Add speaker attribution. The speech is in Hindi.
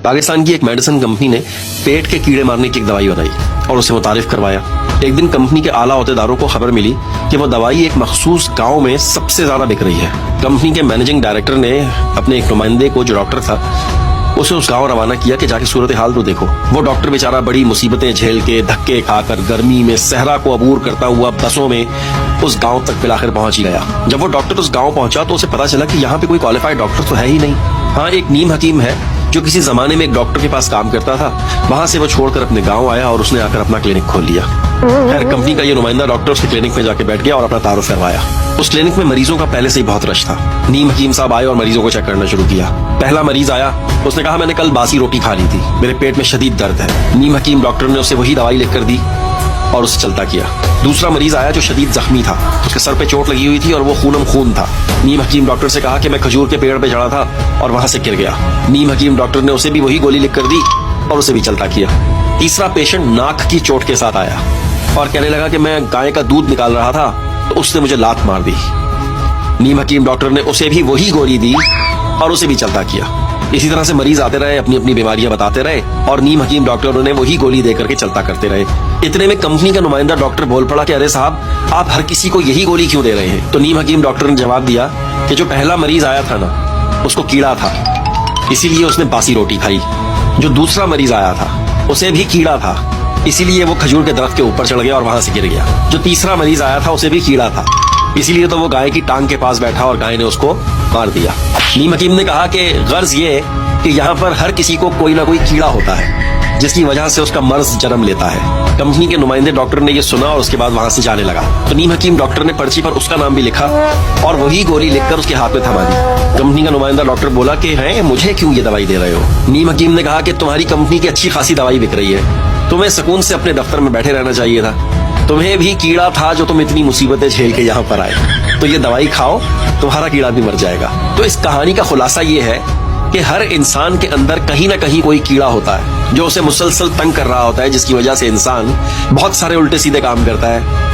Speaker 1: पाकिस्तान की एक मेडिसिन कंपनी ने पेट के कीड़े मारने की एक दवाई बनाई और उसे मुतारिफ करवाया। एक दिन कंपनी के आला ओहदेदारों को खबर मिली कि वो दवाई एक मखसूस गांव में सबसे ज्यादा बिक रही है। कंपनी के मैनेजिंग डायरेक्टर ने अपने एक नुमाइंदे को, जो डॉक्टर था, उसे उस गांव रवाना किया कि जाके सूरत हाल तो देखो। वो डॉक्टर बेचारा बड़ी मुसीबतें झेल के, धक्के खाकर, गर्मी में सहरा को अबूर करता हुआ बसों में उस गांव तक फिर पहुंच ही गया। जब वो डॉक्टर उस गांव पहुंचा तो उसे पता चला कि यहाँ पे कोई क्वालिफाइड डॉक्टर तो है ही नहीं। हाँ, एक नीम हकीम है जो किसी जमाने में एक डॉक्टर के पास काम करता था। वहां से वो छोड़कर अपने गांव आया और उसने आकर अपना क्लिनिक खोल लिया। खैर, कंपनी का ये नुमाइंदा डॉक्टर उसके क्लिनिक में जाके बैठ गया और अपना तारुफ करवाया। उस क्लिनिक में मरीजों का पहले से ही बहुत रश था। नीम हकीम साहब आए और मरीजों को चेक करना शुरू किया। पहला मरीज आया, उसने कहा मैंने कल बासी रोटी खा ली थी, मेरे पेट में शदीद दर्द है। नीम हकीम डॉक्टर ने उसे वही दवाई लिख कर दी और उसे चलता किया। दूसरा मरीज आया जो शदीद जख्मी था, उसके सर पे चोट लगी हुई थी और वो खूनम खून था। नीम हकीम डॉक्टर से कहा कि मैं खजूर के पेड़ पे चढ़ा था और वहां से गिर गया। नीम हकीम डॉक्टर ने उसे भी वही गोली लिख कर दी और उसे भी चलता किया। तीसरा पेशेंट नाक की चोट के साथ आया और कहने लगा कि मैं गाय का दूध निकाल रहा था तो उसने मुझे लात मार दी। नीम हकीम डॉक्टर ने उसे भी वही गोली दी और उसे भी चलता किया। इसी तरह से मरीज आते रहे, अपनी अपनी बीमारियां बताते रहे और नीम हकीम डॉक्टरों ने वही गोली देकर के चलता करते रहे। इतने में कंपनी का नुमाइंदा डॉक्टर बोल पड़ा कि अरे साहब, आप हर किसी को यही गोली क्यों दे रहे हैं? तो नीम हकीम डॉक्टर ने जवाब दिया कि जो पहला मरीज आया था ना, उसको कीड़ा था, इसीलिए उसने बासी रोटी खाई। जो दूसरा मरीज आया था, उसे भी कीड़ा था, इसीलिए वो खजूर के दरख्त के ऊपर चढ़ गया और वहां से गिर गया। जो तीसरा मरीज आया था, उसे भी कीड़ा था, इसीलिए तो वो गाय की टांग के पास बैठा और गाय ने उसको मार दिया। नीम हकीम ने कहा कि गर्ज ये कि यहाँ पर हर किसी को कोई ना कोई कीड़ा होता है जिसकी वजह से उसका मर्ज जन्म लेता है। कंपनी के नुमाइंदे डॉक्टर ने ये सुना और उसके बाद वहां से जाने लगा। तो नीम हकीम डॉक्टर ने पर्ची पर उसका नाम भी लिखा और वही गोली लिखकर उसके हाथ में थमा दी। कंपनी का नुमाइंदा डॉक्टर बोला कि हैं, मुझे क्यों ये दवाई दे रहे हो? नीम हकीम ने कहा कि तुम्हारी कंपनी की अच्छी खासी दवाई बिक रही है, तुम्हें सुकून से अपने दफ्तर में बैठे रहना चाहिए था। तुम्हें भी कीड़ा था जो तुम इतनी मुसीबतें झेल के यहाँ पर आए, तो ये दवाई खाओ, तुम्हारा कीड़ा भी मर जाएगा। तो इस कहानी का खुलासा ये है कि हर इंसान के अंदर कहीं ना कहीं कोई कीड़ा होता है जो उसे मुसलसल तंग कर रहा होता है, जिसकी वजह से इंसान बहुत सारे उल्टे सीधे काम करता है।